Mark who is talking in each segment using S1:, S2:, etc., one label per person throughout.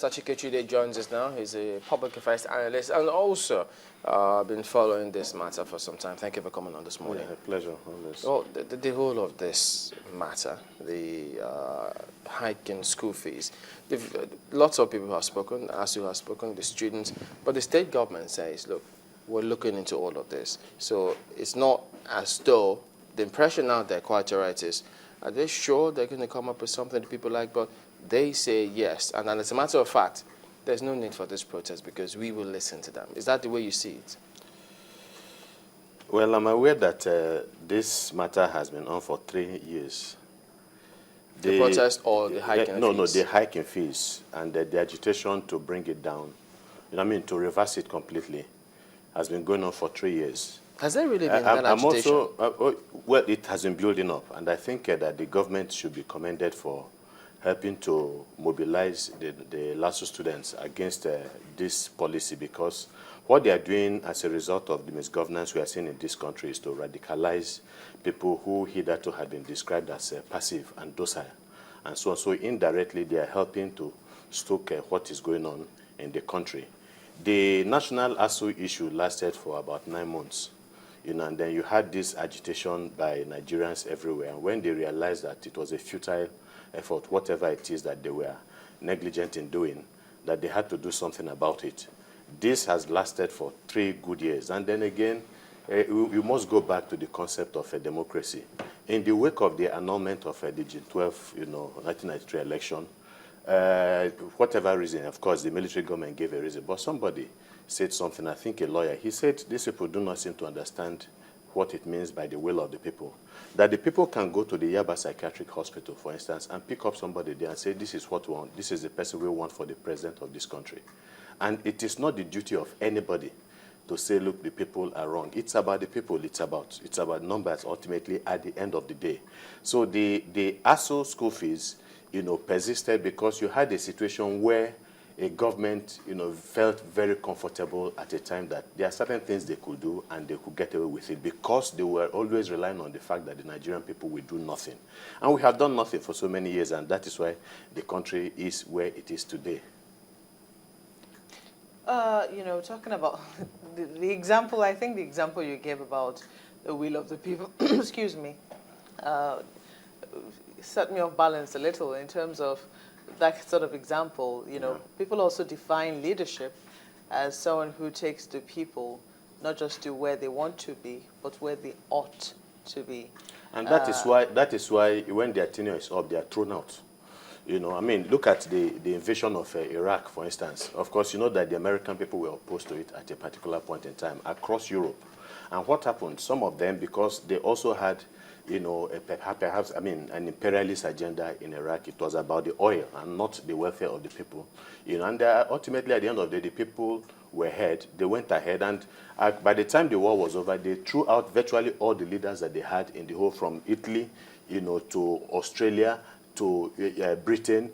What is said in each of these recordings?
S1: Achike Chude joins us now. He's a public affairs analyst and also been following this matter for some time. Thank you for coming on this morning.
S2: Yeah, pleasure. Always.
S1: Well, the whole of this matter, the hike in school fees, lots of people have spoken, LASU has spoken, the students, but the state government says, look, we're looking into all of this. So it's not as though the impression out there, quite right, is, are they sure they're going to come up with something that people like? But they say yes. And as a matter of fact, there's no need for this protest because we will listen to them. Is that the way you see it?
S2: Well, I'm aware that this matter has been on for 3 years.
S1: The protest or the hike in fees?
S2: No, the hike in fees and the agitation to bring it down, to reverse it completely, has been going on for 3 years.
S1: Has there really been that agitation?
S2: Well, it has been building up, and I think that the government should be commended for helping to mobilize the LASU students against this policy, because what they are doing as a result of the misgovernance we are seeing in this country is to radicalize people who hitherto had been described as passive and docile, and so on. So indirectly, they are helping to stoke what is going on in the country. The national ASU issue lasted for about 9 months. And then you had this agitation by Nigerians everywhere. And when they realized that it was a futile effort, whatever it is that they were negligent in doing, that they had to do something about it. This has lasted for 3 good years. And then again, we must go back to the concept of a democracy. In the wake of the annulment of the June 12, 1993 election, whatever reason, of course, the military government gave a reason, but somebody said something, I think a lawyer, he said, these people do not seem to understand what it means by the will of the people. That the people can go to the Yaba Psychiatric Hospital, for instance, and pick up somebody there and say, this is what we want, this is the person we want for the president of this country. And it is not the duty of anybody to say, look, the people are wrong. It's about the people, it's about numbers ultimately at the end of the day. So the ASU school fees, persisted because you had a situation where a government, felt very comfortable at a time that there are certain things they could do and they could get away with it because they were always relying on the fact that the Nigerian people will do nothing. And we have done nothing for so many years, and that is why the country is where it is today.
S3: Talking about the example, I think the example you gave about the will of the people, excuse me, set me off balance a little in terms of that sort of example. People also define leadership as someone who takes the people not just to where they want to be, but where they ought to be.
S2: And that is why when their tenure is up, they are thrown out. Look at the invasion of Iraq, for instance. Of course, you know that the American people were opposed to it at a particular point in time across Europe. And what happened? Some of them, because they also had perhaps an imperialist agenda in Iraq. It was about the oil and not the welfare of the people. And ultimately, at the end of the day, the people were heard. They went ahead, and by the time the war was over, they threw out virtually all the leaders that they had in the whole, from Italy, to Australia, to Britain,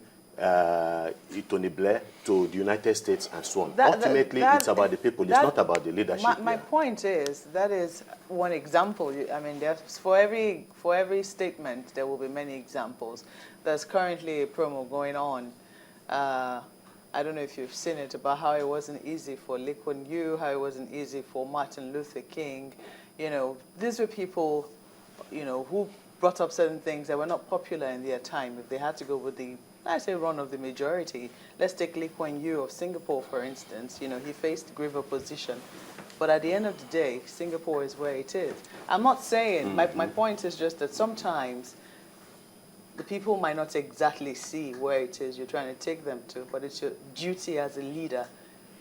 S2: Tony Blair, to the United States, and so on. Ultimately, it's about the people. It's not about the leadership.
S3: My point is, that is one example. There's, for every statement, there will be many examples. There's currently a promo going on. I don't know if you've seen it, about how it wasn't easy for Lee Kuan Yew, how it wasn't easy for Martin Luther King. These were people, who brought up certain things that were not popular in their time. If they had to go with the, I say, run of the majority. Let's take Lee Kuan Yew of Singapore, for instance. He faced grave opposition. But at the end of the day, Singapore is where it is. I'm not saying, my point is just that sometimes the people might not exactly see where it is you're trying to take them to, but it's your duty as a leader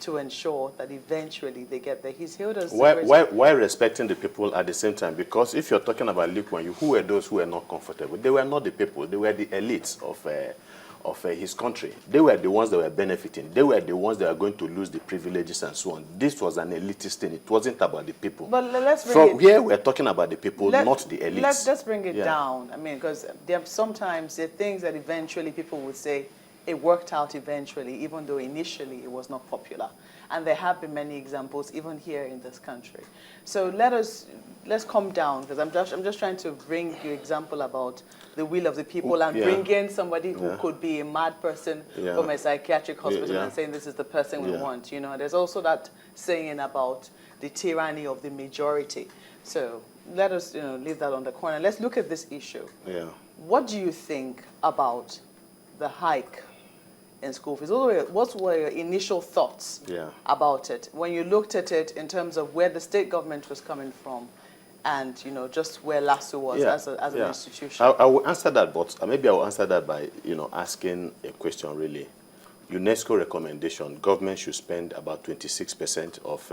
S3: to ensure that eventually they get there. He's hailed as
S2: why respecting the people at the same time? Because if you're talking about Lee Kuan Yew, who were those who were not comfortable? They were not the people. They were the elites of his country. They were the ones that were benefiting. They were the ones that were going to lose the privileges and so on. This was an elitist thing. It wasn't about the people.
S3: But let's bring
S2: From here, we're talking about the people, not the elites.
S3: Let's bring it down. Because there are sometimes there are things that eventually people would say, it worked out eventually, even though initially it was not popular. And there have been many examples, even here in this country. So let's calm down, because I'm just trying to bring you example about the will of the people and bring in somebody who could be a mad person from a psychiatric hospital and saying this is the person we want. You know, there's also that saying about the tyranny of the majority. So let us leave that on the corner. Let's look at this issue.
S2: Yeah.
S3: What do you think about the hike in school fees? What were your initial thoughts about it when you looked at it in terms of where the state government was coming from and, just where LASU was as an institution?
S2: I will answer that, but maybe I will answer that by, asking a question really. UNESCO recommendation, government should spend about 26% of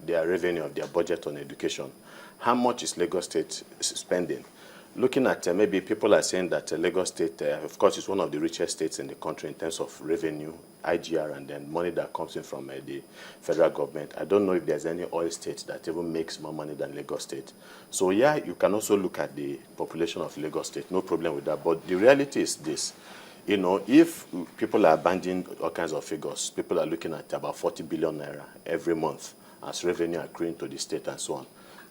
S2: their revenue, of their budget on education. How much is Lagos State spending? Looking at maybe people are saying that Lagos State, of course, is one of the richest states in the country in terms of revenue, IGR, and then money that comes in from the federal government. I don't know if there's any oil state that even makes more money than Lagos State. So yeah, you can also look at the population of Lagos State, no problem with that. But the reality is this. If people are abandoning all kinds of figures, people are looking at about 40 billion naira every month as revenue accruing to the state and so on.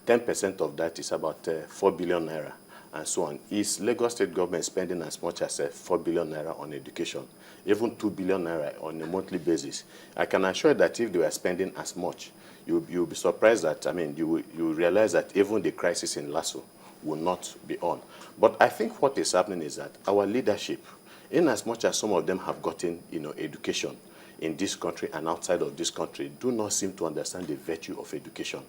S2: 10% of that is about 4 billion naira and so on. Is Lagos State government spending as much as 4 billion naira on education, even 2 billion naira on a monthly basis? I can assure you that if they were spending as much, you'll be surprised that, you realize that even the crisis in LASU will not be on. But I think what is happening is that our leadership, in as much as some of them have gotten, education in this country and outside of this country, do not seem to understand the virtue of education.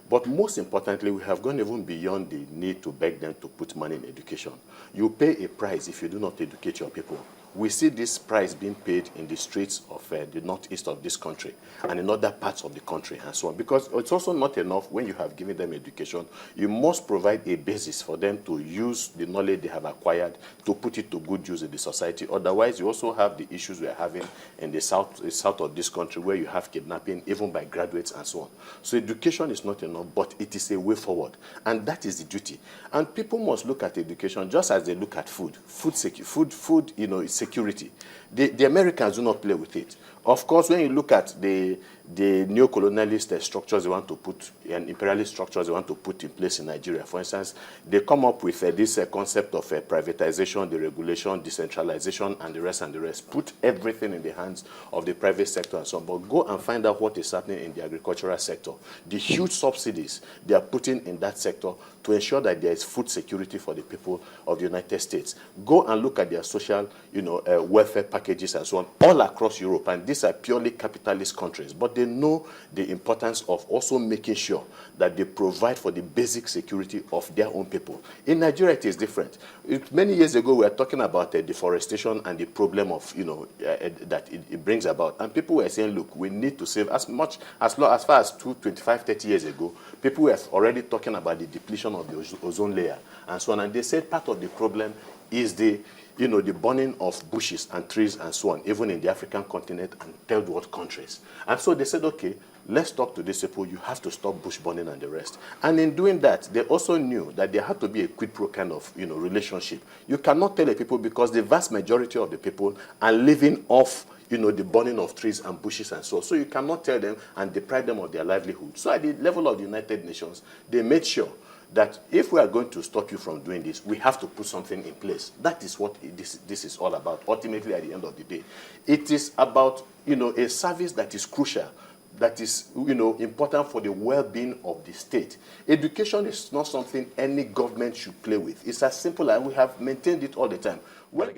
S2: But most importantly, we have gone even beyond the need to beg them to put money in education. You pay a price if you do not educate your people. We see this price being paid in the streets of the northeast of this country and in other parts of the country and so on. Because it's also not enough when you have given them education. You must provide a basis for them to use the knowledge they have acquired to put it to good use in the society. Otherwise, you also have the issues we are having in the south of this country where you have kidnapping even by graduates and so on. So education is not enough, but it is a way forward. And that is the duty. And people must look at education just as they look at food. Food, security. The Americans do not play with it. Of course, when you look at the neo-colonialist structures they want to put, and imperialist structures they want to put in place in Nigeria, for instance, they come up with this concept of privatization, deregulation, decentralization, and the rest. Put everything in the hands of the private sector and so on. But go and find out what is happening in the agricultural sector. The huge subsidies they are putting in that sector to ensure that there is food security for the people of the United States. Go and look at their social, welfare packages and so on, all across Europe. And these are purely capitalist countries. But they know the importance of also making sure that they provide for the basic security of their own people. In Nigeria, it is different. Many years ago, we were talking about deforestation and the problem of, that it brings about. And people were saying, look, we need to save as far as 25, 30 years ago, people were already talking about the depletion of the ozone layer and so on. And they said part of the problem is the burning of bushes and trees and so on, even in the African continent and third world countries. And so they said, okay, let's talk to these people. You have to stop bush burning and the rest. And in doing that, they also knew that there had to be a quid pro kind of, relationship. You cannot tell the people, because the vast majority of the people are living off the burning of trees and bushes and so on. So you cannot tell them and deprive them of their livelihood. So at the level of the United Nations, they made sure that if we are going to stop you from doing this, we have to put something in place. That is what this is all about. Ultimately, at the end of the day, it is about a service that is crucial, that is important for the well-being of the state. Education is not something any government should play with. It's as simple as we have maintained it all the time. Well,